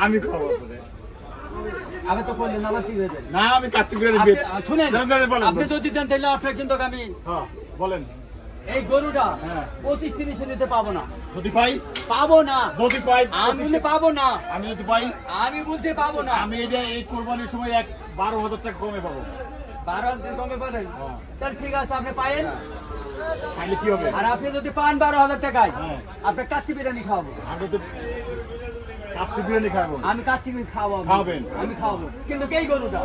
আমি খাবো আমি তো বললেন আমার কি হয়ে যায় না আমি কাচ্চি বিরিয়ানি বেট শুনেন আপনি যদি দেন তাহলে আপনার কিন্তু আমি বলেন এই গরুটা 25-30 নিতে পাবো না যদি পাই পাবো না যদি পাই আমি পাবো না আমি যদি পাই আমি বলতে পাবো না আমি এটা এই কোরবানির সময় 12,000 টাকা কমে পাবো 12,000 কমে পাবেন তাহলে ঠিক আছে আপনি পায়েন তাহলে কি হবে আর আপনি যদি পান 12,000 টাকায় আপনি কাচ্চি বিরিয়ানি খাওয়াবো আমি তো কাচ্চি বিরিয়ানি খাবো আমি কাচ্চি বিরিয়ানি খাওয়াবো খাবেন আমি খাওয়াবো কিন্তু এই গরুটা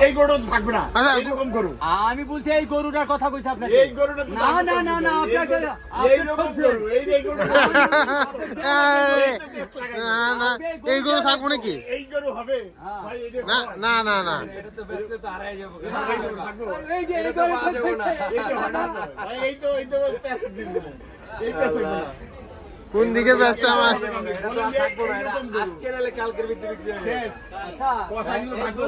এই গরুটা থাকবে না এরকম গরু আমি বলছি এই গরুটার কথা কইছি আপনাকে এই গরুটা না না না না আপনাকে এইরকম গরু এই গরু না না এই গরু থাকবো নাকি এই গরু হবে ভাই এটা না না না না এটা তো বেচতে তো হারাই যাব থাকবো এই যে এই গরু ভাই এই তো পেছ দিন এই পেছ কোন দিকে ব্যস্ত আমার আজকে নালে কালকের ভিতরে বিক্রি হবে শেষ আচ্ছা কসাইগুলো থাকবো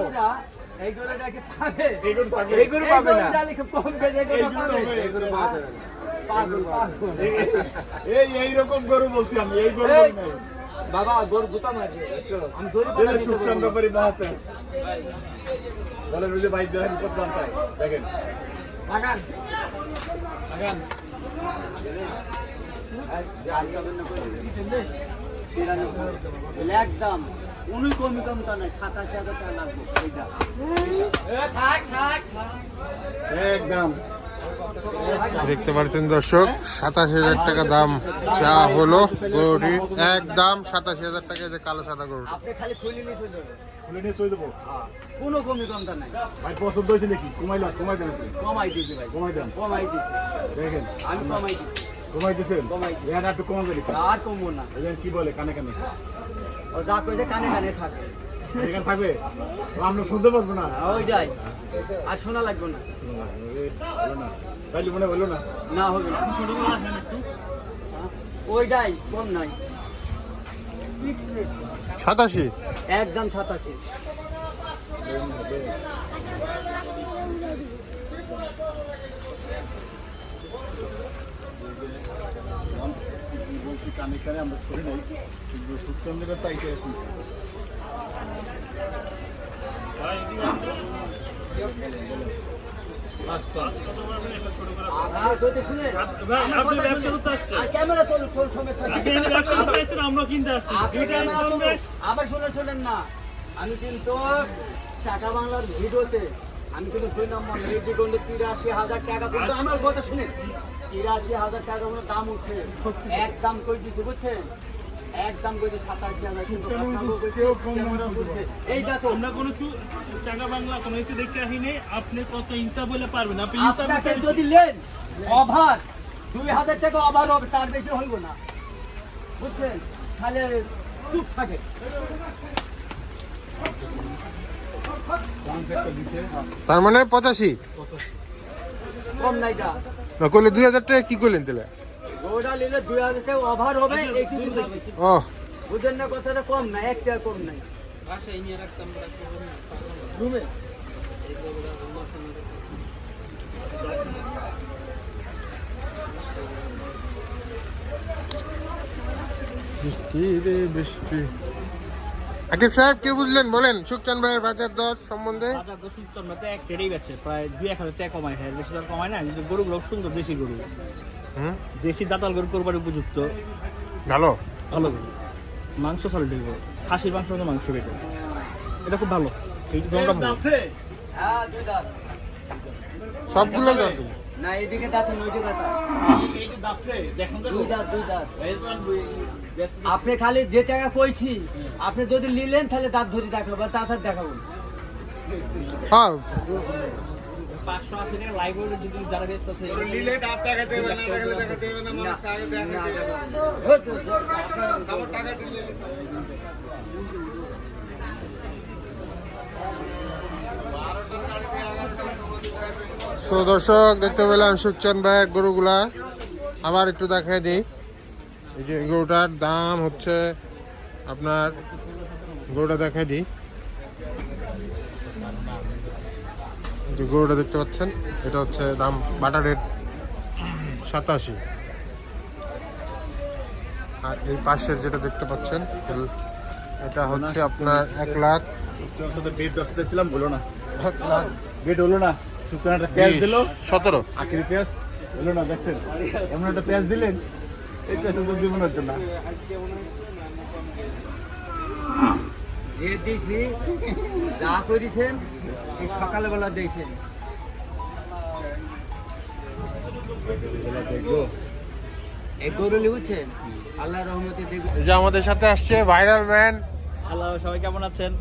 এই গরুটা কি পাবে এই গরু থাকবে এই গরু পাবে না এই গরু কম বেজে এই গরু পাবে এই গরু পাবে পাগল এই রকম গরু বলছি আমি এই গরু বলি না বাবা গরু গুতা মারবে আমি গরু পাবে সুখচান ব্যাপারী মহাপেস বলেন ওই যে ভাই দেখেন কত দাম চাই দেখেন লাগান একদম উনি কমি কমটা নাই 27,000 টাকা লাগবে একদম দেখতে পাচ্ছেন দর্শক 27,000 টাকা দাম চা হলো গরুটির একদম 27,000 টাকা যে কালো সাদা গরু আপনি খালি খুলে নিয়ে চলে যাবেন খুলে নিয়ে চলে দেবো কোনো কমি কমটা নাই ভাই পছন্দ হয়েছে নাকি কমাই দেন কমাই দিয়েছি ভাই কমাই দেন দেখেন আমি কমাই দিচ্ছি কমাই দিচ্ছেন এর একটু কম দেরি আর কমবো না কি বলে কানে কানে ও যা কইছে কানে কানে থাকে এখানে থাকবে আমরা শুনতে পারবো না ওই যাই আর শোনা লাগবে না তাইলে মনে বললো না না হবে না ওইটাই কম নাই ফিক্স রেট 87 একদম 87 বলছি কানে কানে আমরা ছড়ি নাই কিন্তু সুখচন্দ্রের চাইছে শুনছি শোনেন না আমি কিন্তু চাকা বাংলার ভিডিওতে আমি কিন্তু 2 নম্বর 83,000 টাকা কিন্তু আমার কথা শুনে 83,000 টাকা কোনো দাম উঠছে একদম কই দিচ্ছে বুঝছেন একদম কই 87,000 কিন্তু এইটা তো আমরা কোনো চাকা বাংলা কোনো কিছু দেখতে আসিনি আপনি কত হিসাব বলে পারবেন আপনি হিসাব যদি লেন ওভার 2,000 টাকা ওভার হবে তার বেশি হইব না বুঝছেন তাহলে চুপ থাকে তার মানে 85 কম নাইটা না করলে 2,000 টাকা কি করলেন তাহলে ওটা নিলে 2,000 টাকা ওভার হবে একটু ও বুঝেন না কথাটা কম না 1 টাকা কম নাই বাসায় নিয়ে রাখতাম রুমে বৃষ্টি রে বৃষ্টি আকিব সাহেব কি বুঝলেন বলেন সুখচান ভাইয়ের বাজার দর সম্বন্ধে বাজার দর সুন্দর মতে এক টেড়েই বেচে প্রায় 2-1,000 টাকা কমায় হয় বেশি দাম কমায় না কিন্তু গরুগুলো সুন্দর দেশি গরু দেশি দাতাল গরু কোরবানি উপযুক্ত ভালো ভালো গরু মাংস সলিড গরু খাসির মাংস মাংস বেটে এটা খুব ভালো এই দামটা ভালো হ্যাঁ দুই দাঁত সবগুলোই দাম না এদিকে দাঁত নইতে দাঁত এইটা যাচ্ছে দেখুন তো দুই দাঁত আপনি খালি যে টাকা কইছি আপনি যদি নিলেন তাহলে দাঁত ধরে দেখাবো তাছাড়া দেখাবো হ্যাঁ 580 টাকা লাইভ ওয়েট যদি যারা বেস্ট আছে নিলে দাঁত দেখাতে হবে না দেখাতে হবে না মানুষ আগে দেখাতে হবে আমার টাকা দিলে সো দর্শক দেখতে পেলাম সুখচান ভাইয়ের গরুগুলা আবার একটু দেখাই দিই এই যে গরুটার দাম হচ্ছে আপনার গরুটা দেখাই দিই যে গরুটা দেখতে পাচ্ছেন এটা হচ্ছে দাম বাটা রেট 87 আর এই পাশের যেটা দেখতে পাচ্ছেন এটা হচ্ছে আপনার 1 লাখ। বেড ধরতে চাইছিলাম, হলো না। 1 লাখ বেড হলো না। সুসান একটা পেঁয়াজ দিল, 17। আখেরি পেঁয়াজ হলো না। দেখছেন এমন একটা পেঁয়াজ দিলেন, এই পেঁয়াজ তো জীবন হতো না। যে দিছি যা করেছেন এই সকালবেলা দেখেন। এই গরুলি বুঝছেন, আল্লাহর রহমতে দেখবেন। এই যে আমাদের সাথে আসছে ভাইরাল ম্যান। হ্যালো, সবাই কেমন আছেন?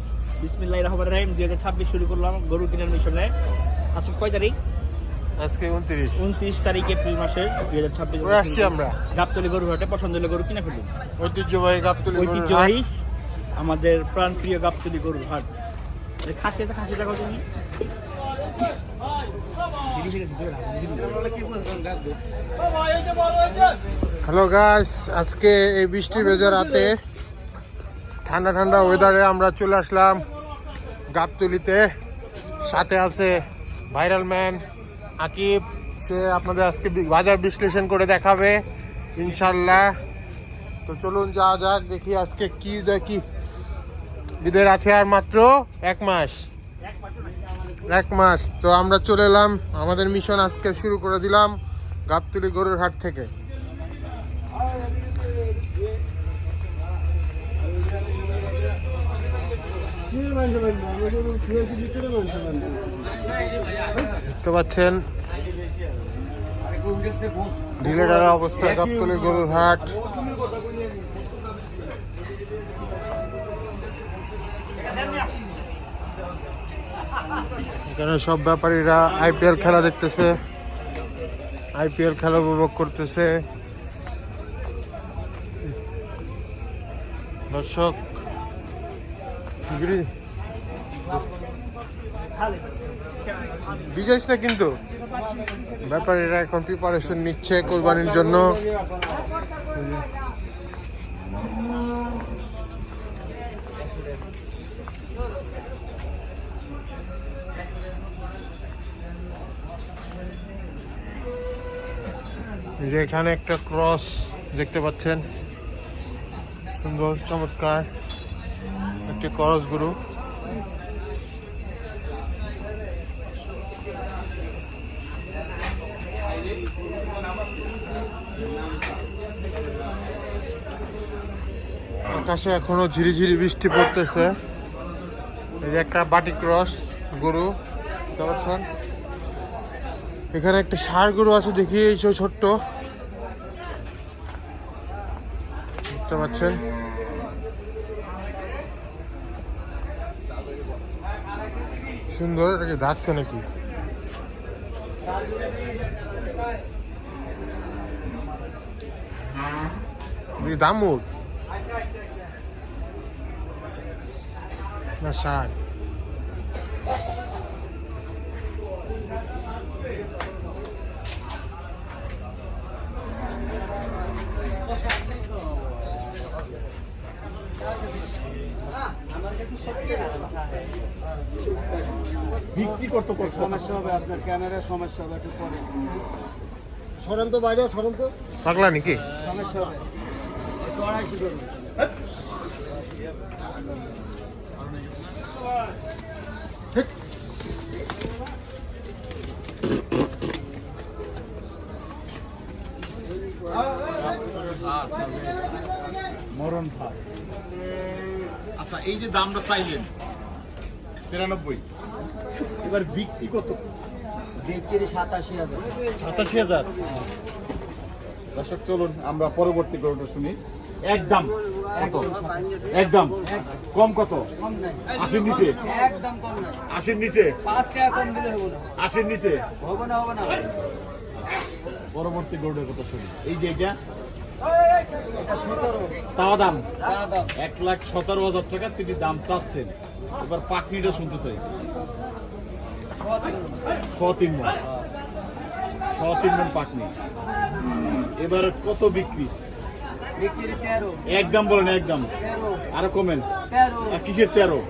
বিসমিল্লাহির রহমানির রহিম। 2026 শুরু করলাম গরু কেনার মিশনে। আজকে কয় তারিখ? আজকে 29। 29 তারিখ এপ্রিল মাসের 2026। ওই আসছি আমরা গাবতলী গরু হাটে পছন্দ হলে গরু কিনে ফেলুন। ঐতিহ্যবাহী গাবতলী গরুর হাট। ঐতিহ্যবাহী আমাদের প্রাণপ্রিয় গাবতলী গরুর হাট। খাসি দেখো তুমি। হ্যালো গাইস, আজকে এই বৃষ্টি ভেজা রাতে ঠান্ডা ঠান্ডা ওয়েদারে আমরা চলে আসলাম গাবতলীতে। সাথে আছে ভাইরাল ম্যান আকিব, সে আপনাদের আজকে বাজার বিশ্লেষণ করে দেখাবে ইনশাল্লাহ। তো চলুন যাওয়া যাক, দেখি আজকে কি দেখি। ঈদের আছে আর মাত্র 1 মাস। তো আমরা চলে এলাম, আমাদের মিশন আজকে শুরু করে দিলাম গাবতলী গরুর হাট থেকে। দেখতে পাচ্ছেন ঢিলে ঢালা অবস্থা গাবতলী গরুর হাট। এখানে সব ব্যাপারীরা আইপিএল খেলা দেখতেছে, আইপিএল খেলা উপভোগ করতেছে। দর্শক বিজয়স না, কিন্তু ব্যাপারীরা এখন প্রিপারেশন নিচ্ছে কোরবানির জন্য। যে এখানে একটা ক্রস দেখতে পাচ্ছেন, সুন্দর চমৎকার একটি ক্রস গরু। আকাশে এখনো ঝিরিঝিরি বৃষ্টি পড়তেছে। এই যে একটা বাটি ক্রস গরু দেখতে পাচ্ছেন। এখানে একটা ষাঁড় গরু আছে, দেখি এই ছোট্ট দেখতে পাচ্ছেন। সুন্দর, এটাকে যাচ্ছে নাকি? দামুর না ষাঁড়? বিক্রি করতে সমস্যা হবে, আপনার ক্যামেরার সমস্যা হবে, একটু পরে সরেন তো বাইরে, সরেন তো। পাগলা নাকি? সমস্যা হবে। একটু আড়াইশো করুন। মরণ ভাত। আচ্ছা, এই যে দামটা চাইলেন 93, এবার বিক্রি কত? বিক্রি 87,000। 87,000। দর্শক চলুন আমরা পরবর্তী গরুটা শুনি। একদম একদম কম কত? কম নাই, 80 নিচে? একদম কম নাই। 80 নিচে? 5 টাকা কম দিলে হবে না। 80 নিচে হবে না, হবে না। পরবর্তী গরুটার কথা শুনি। এই যে এটা এটা 17 চাওয়া দাম চা দাম। 1,17,000 টাকা তিনি দাম চাচ্ছেন। এবার পাকনিটা শুনতে চাই। 103 মণ, 103 মণ পাকনি। এবার কত বিক্রি? বিক্রি 13। একদম বলেন, একদম 13 আরো কমেন। 13 কিসের 13?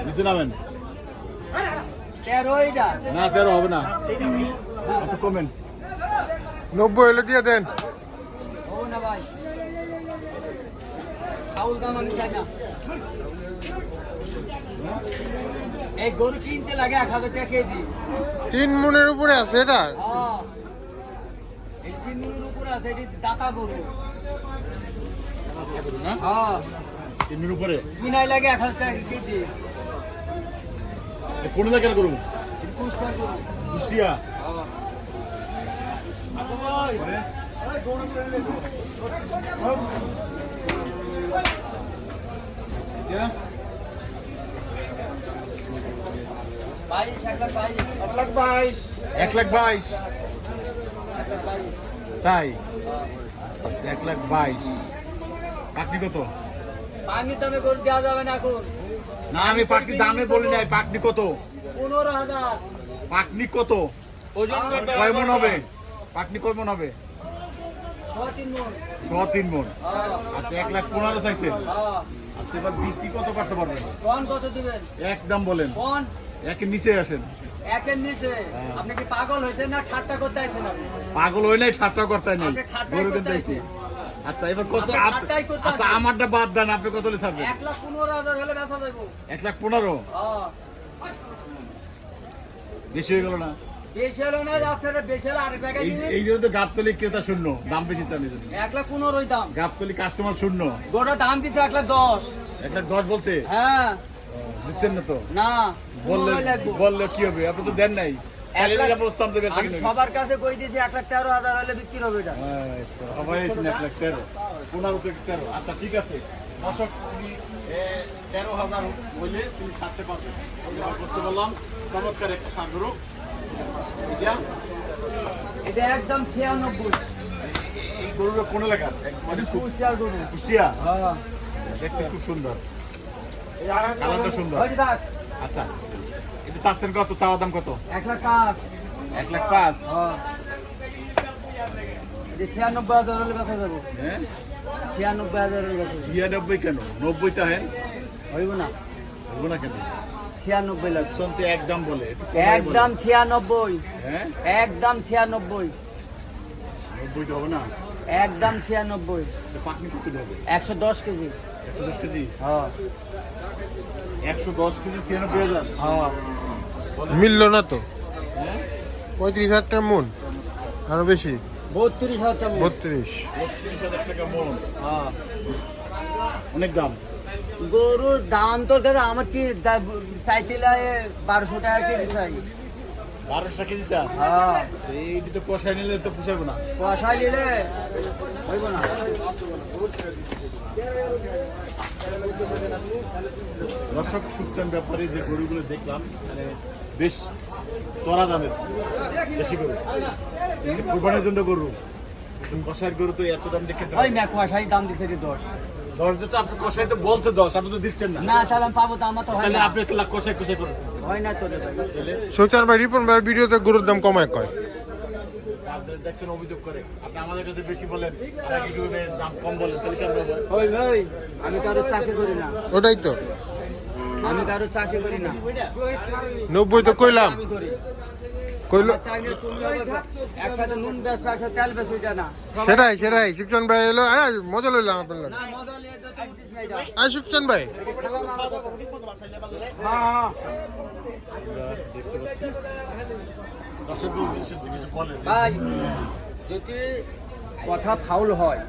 নিচে নামেন। 13 এটা না 13 হবে না, একটু কমেন। 90 হলে দিয়ে দেন। হবে না ভাই। ফাউল দাম আমি চাই না। এই গরু কিনতে লাগে 1000 টাকা কেজি। 3 মনের উপরে আছে এটা। হ্যাঁ, এই 3 মনের উপরে আছে, এটি দাতা গরু। হ্যাঁ, 3 এর উপরে কিনাই লাগে 1000 টাকা কেজি। কোন জায়গায় করুন? এটি পুরস্কার গরু। কুষ্টিয়া। হ্যাঁ। বাইশ, 1,22,000। 1,22,000 তাই 1,22,000 পাকনি কত? পানির দামে গরু দেওয়া যাবে না এখন। না আমি পাকনি দামে বলি নাই, পাকনি কত? 15,000। পাকনি কত? কয় মন হবে? পাকনি কয় মন হবে? 3 মণ। 3 মন। হ্যাঁ, আচ্ছা 1,15,000 চাইছেন। হ্যাঁ। আচ্ছা এবার বিক্রি কত করতে পারবেন? কোন কত দিবেন? একদম বলেন, কোন একের নিচে আসেন। একের নিচে? আপনি কি পাগল হয়েছেন না ঠাট্টা করতে আইছেন আপনি? পাগল হই নাই, ঠাট্টা করতে নাই, আপনি ঠাট্টাই গরু করতে কিনতে আইছি। আইছেন। আচ্ছা এবার কত? আপনি ঠাট্টাই করতে আচ্ছা আছেন। আমারটা বাদ দেন, আপনি কত হলে ছাড়বেন? 1,15,000 হলে বেচা যাবো। 1,15,000 হ্যাঁ, বেশি হয়ে গেল না? বেশি হলো না, আপনারা বেশি হলে আরেক জায়গায় দিবেন। এই জন্য তো গাবতলি ক্রেতা শূন্য, দাম বেশি চান। 1,15,000 দাম। গাবতলি কাস্টমার শূন্য। গোটা দাম দিচ্ছে 1,10,000। 1,10,000 বলছে, হ্যাঁ, দিচ্ছেন না তো? না বললে 15,000 লাগবে। বললে কি হবে? আপনি তো দেন নাই। তাহলে লাখ- এটা বসতাম তো বেচা আমি কিনে। সবার কাছে কই দিয়েছি 1,13,000 হলে বিক্রি হবে এটা। সবাই আছেন 1,13,000 15 থেকে 13। আচ্ছা ঠিক আছে, দর্শক তিনি 13,000 হইলে তিনি ছাড়তে পারবেন। আমি বুঝতে পারলাম, চমৎকার একটা সাগর। এটা এটা একদম 96। এই গরুটা কোন এলাকা? মানে কুষ্টিয়ার গরু। কুষ্টিয়া। হ্যাঁ, দেখতে খুব সুন্দর, কালারটা সুন্দর। ওই যে দাস, আচ্ছা এটা চাচ্ছেন কত? চাওয়া দাম কত? 1,05,000। 1,05,000। হ্যাঁ, এটা 96,000 হলে বেচা যাবো। হ্যাঁ 96,000 হলে বেচা যাবো। 96 কেন? 90 টা হেন হইব না, হবো না কেন? 96 লাগবে। চলতে একদম বলে একটু কমাই বলে। একদম 96। হ্যাঁ একদম 96। 90 তো হবে না? একদম 96। তো পাকনি কত হবে? 110 কেজি। 110 কেজি। হ্যাঁ, 110 কেজি 96,000। হ্যাঁ। মিললো না তো। 35,000 টাকা মন, আরো বেশি। 32,000 টাকা। 32। 32,000 টাকা মন, হ্যাঁ, অনেক দাম। গরুর দাম তো ধরো আমার কি চাইছিল 1200 টাকা কেজি চাই। 1200 টাকা কেজি চা। হ্যাঁ, এইটি তো কষাই নিলে তো পুষাবো না। পয়সা নিলে হইব না। দর্শক শুনছেন ব্যাপারে যে গরুগুলো দেখলাম, মানে বেশ চড়া দামের দেশি গরু, এগুলি কোরবানির জন্য গরু। কষাইয়ের গরু তো এত দাম দেখে ওই না পয়সাই দাম দিতে 10। 10 যেটা আপনি কষাই তো বলছে 10, আপনি তো দিচ্ছেন না। না তাহলে আমি পাবো তো, আমার তো হয় তাহলে না। আপনি একটা লাখ কষাই কষাই করেছেন। হয় না তো। তাহলে সুচার ভাই, রিপন ভাই ভিডিওতে গরুর দাম কমায় কয়। আপনি দেখছেন অভিযোগ করে, আপনি আমাদের কাছে বেশি বলেন আর ইউটিউবে দাম কম বলেন, তাহলে কেমন হবে? ওই ভাই, আমি কারো চাকরি করি না। ওটাই তো, আমি কারো চাকরি করি না। 90 তো কইলাম। আমি করি। কইলো আমার চাকরি তুমি একসাথে নুন বেচবে, একসাথে তেল বেচবে, এটা না। সেটাই সুকচান ভাই এলো। মজা লইলাম আপনার লোক। না, মজা নিয়ে তো তুমি দিস না এটা। সুকচান ভাই, এটা খেলা না আমার কথা। দেখতে পাচ্ছি দর্শক কিছু বলেন। ভাই, যদি কথা ফাউল হয়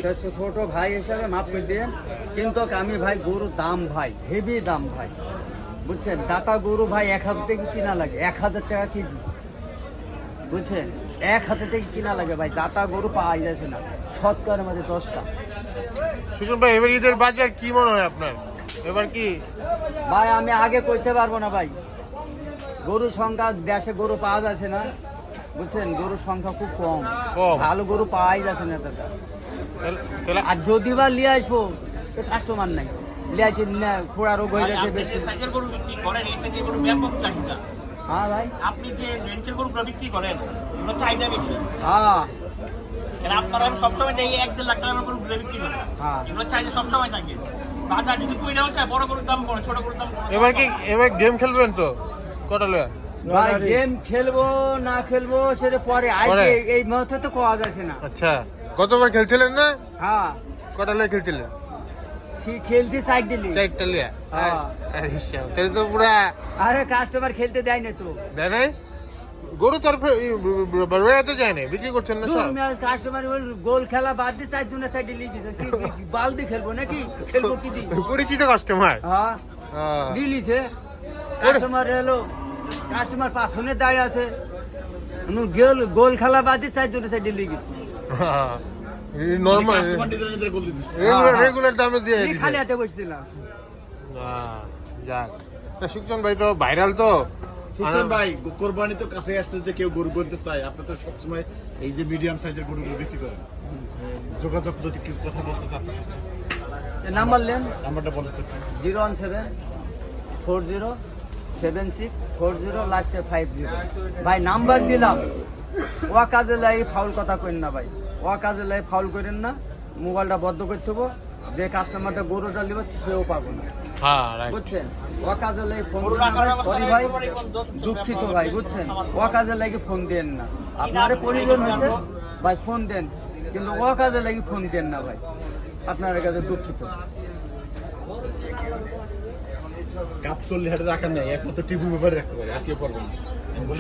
তো ছোট ভাই হিসাবে মাফ করে দিন, কিন্তু আমি ভাই গরুর দাম ভাই হেভি দাম ভাই, বুঝছেন? দাতা গরু ভাই 1,000 টাকা কিনা লাগে, 1,000 টাকা কেজি, বুঝছেন? 1,000 টাকা কিনা লাগে ভাই, দাতা গরু পাওয়া যাচ্ছে না, শতকরার মধ্যে 10টা। সুকচান ভাই এবার ঈদের বাজার কি মনে হয় আপনার? এবার কি ভাই আমি আগে কইতে পারবো না ভাই, গরুর সংখ্যা দেশে গরু পাওয়া যাচ্ছে না, বুঝছেন? গরুর সংখ্যা খুব কম, কম। ভালো গরু পাওয়াই যাচ্ছে না দাদা। তাহলে আর যদি বা লিয়ে আসবো তো কাস্টমার নাই, লিয়ে আসি না খোড়া রোগ হয়ে যাচ্ছে বেশি। সাইজের গরু বিক্রি করেন, এই সাইজের গরু ব্যাপক চাহিদা। হ্যাঁ ভাই, আপনি যে রেঞ্জের গরুগুলো বিক্রি করেন, এগুলো চাহিদা বেশি। হ্যাঁ কারণ আপনারা সবসময় দেখি 1-1.5 লাখ টাকার গরুগুলো বিক্রি করেন, হ্যাঁ। এগুলো চাহিদা সবসময় থাকে। বাজার যদি কইরাও চায়, বড় গরুর দাম পড়ে, ছোট গরুর দাম পড়ে। এবার গেম খেলবেন তো কটা লয়া? ভাই গেম খেলবো না খেলবো সেটা পরে, আজকে পরে? এই মুহূর্তে তো কোয়া যাচ্ছে না। আচ্ছা, গতবার খেলছিলেন না? হ্যাঁ কটা লে খেলছিলেন? খেলছি সাইড দিলি। চারটা লিয়া। হ্যাঁ। তাহলে তো পুরা আরে কাস্টমার খেলতে দেয় না তো। দেয় নাই? গরু তরফে রয়ে তো যায় না, বিক্রি করছেন না সব? কাস্টমার গোল খেলা বাদ দিয়ে 4 জনের সাইডে লিয়ে দিয়েছে। কি বাল দিয়ে খেলবো নাকি? খেলবো কি দিয়ে? পরিচিত কাস্টমার। হ্যাঁ দিলিছে। কাস্টমার এলো, কাস্টমার পাশনে দাঁড়িয়ে আছে, গোল খেলা বাদ দিয়ে 4 জনের সাইডে লিয়ে গেছে। নরমাল কাস্টমার নিজেরা নিজেরা গোল দিতেছে। রেগুলার দামে দিয়ে আমি দিছে। খালি হাতে বসছিলাম। যাক, সুকচান ভাই তো ভাইরাল তো। সুচন ভাই, কোরবানি তো কাছে আসছে, যে কেউ গরু কিনতে চায়, আপনি তো সবসময় এই যে মিডিয়াম সাইজের গরুগুলো বিক্রি করেন। যোগাযোগ যদি কেউ কথা বলতে চায় আপনার সাথে, নাম্বার নেন নাম্বারটা বলেন তো। 017407640 লাস্টে 50। ভাই নাম্বার দিলাম, ও কাজে লাই ফাউল কথা কইন না ভাই, ও কাজে লাই ফাউল করেন না। মোবাইলটা বন্ধ করতে হবো, যে কাস্টমারটা গরুটা নিবে সেও পাবো না, হ্যাঁ রাইট। বুঝছেন? ও কাজে লাই ফোন সরি ভাই, দুঃখিত ভাই, বুঝছেন? ও কাজে লাগে ফোন দেন না। আপনারে প্রয়োজন হয়েছে ভাই ফোন দেন, কিন্তু ও কাজে লাগে ফোন দেন না ভাই, আপনার কাছে দুঃখিত। কাপ 40 হাটে রাখার নেই, একমাত্র টিভি ব্যাপারে রাখতে পারে, আর কেউ পারবে না।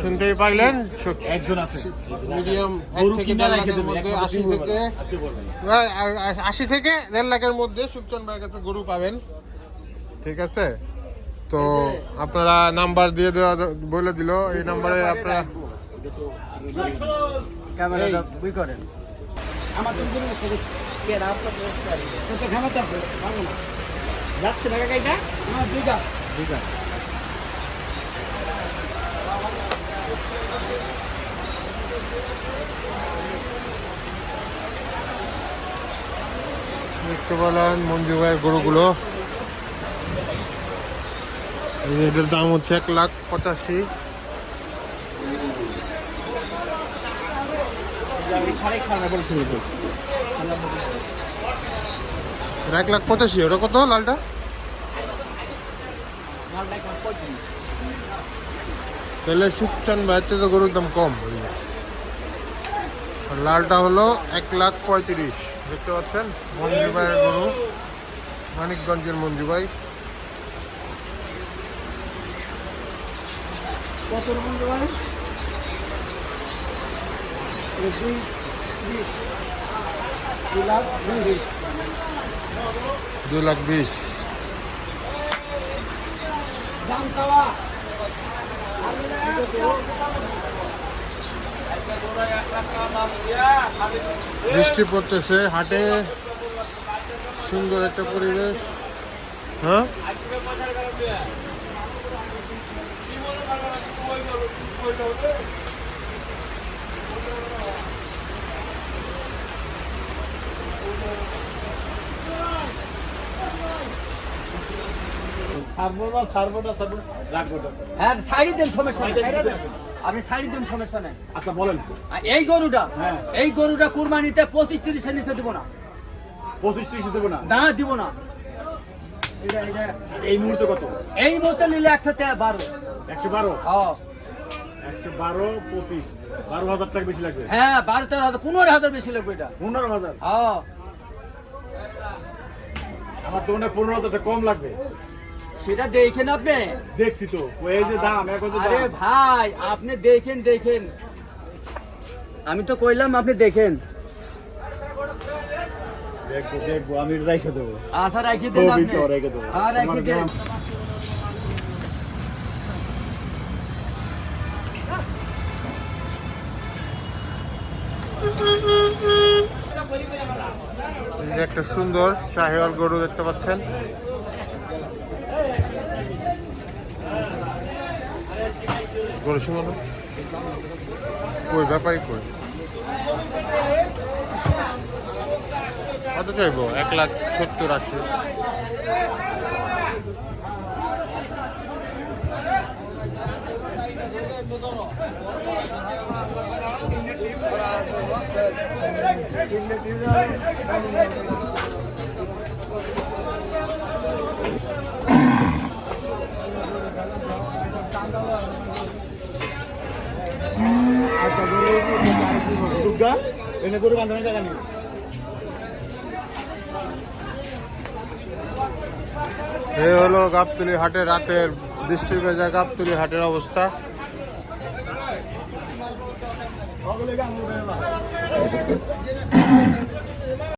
শুনতেই পাইলেন, একজন আছে মিডিয়াম গরু 1 থেকে কিনা 1.5 রেখে লাখের দেবে, মধ্যে, একমাত্র 80 টিভি থেকে ব্যাপারে, আর কেউ পারবে না। 80 থেকে 1.5 লাখের মধ্যে সুকচান ভাইয়ের কাছে গরু পাবেন। ঠিক আছে, তো আপনারা নাম্বার দিয়ে দেওয়া বলে দিল, এই নাম্বারে আপনারা ক্যামেরাটা বুই করেন। যাচ্ছে না কাকা এটা? দেখতে পেলেন মঞ্জু ভাইয়ের গরুগুলো। এটার দাম হচ্ছে 1,85,000। আমি খারাই খাওয়া বলছি। 1,85,000। ওটা কত লালটা? তাহলে সুকচান ভাইয়ের থেকে গরুর দাম কম। আর লালটা হলো 1,35,000। দেখতে পাচ্ছেন মঞ্জু ভাইয়ের গরু, মানিকগঞ্জের মঞ্জু ভাই। কত রকম দেবেন? 2,20,000। দাম চাওয়া বৃষ্টি পড়তেছে, হাটে সুন্দর একটা পরিবেশ। হ্যাঁ, ছাড়বো না, রাখবো না। হ্যাঁ শাড়ি দেন, সমস্যা নেই, আপনি শাড়ি দেন, সমস্যা নেই। আচ্ছা বলেন, আর এই গরুটা, হ্যাঁ। এই গরুটা কুরবানিতে 25-30 নিচে দিব না, 25-30 দেবো না। দাঁড়া দিব না। এই মুহূর্তে কত? এই মতো নিলে 112। 112, হ্যাঁ 112, 25, 12,000 টাকা বেশি লাগবে। হ্যাঁ 12-13,000, 15,000 বেশি লাগবে এটা। 15,000, হ্যাঁ আমার তো মনে হয় 15,000 টাকা কম লাগবে। সেটা দেখেন আপনি। দেখছি তো, এই যে দাম, এখন যে আরে দাম। ভাই আপনি দেখেন, আমি তো কইলাম আপনি দেখেন। দেখবো, আমি রেখে দেবো। আশা রাখি দেন ছবি আপনি। সহ রেখে দেবো। হ্যাঁ রাখি তোমার দেন। দাম। এই যে একটা সুন্দর শাহিওয়াল গরু দেখতে পাচ্ছেন। গরু শুনো কই ব্যাপারই কই, কত চাইবো? 1,70,000-80,000। দুর্গা, এনে গরু বাঁধানোর জায়গা নেই। এই হলো গাবতলী হাটের রাতের বৃষ্টি ভেজা গাবতলী হাটের অবস্থা।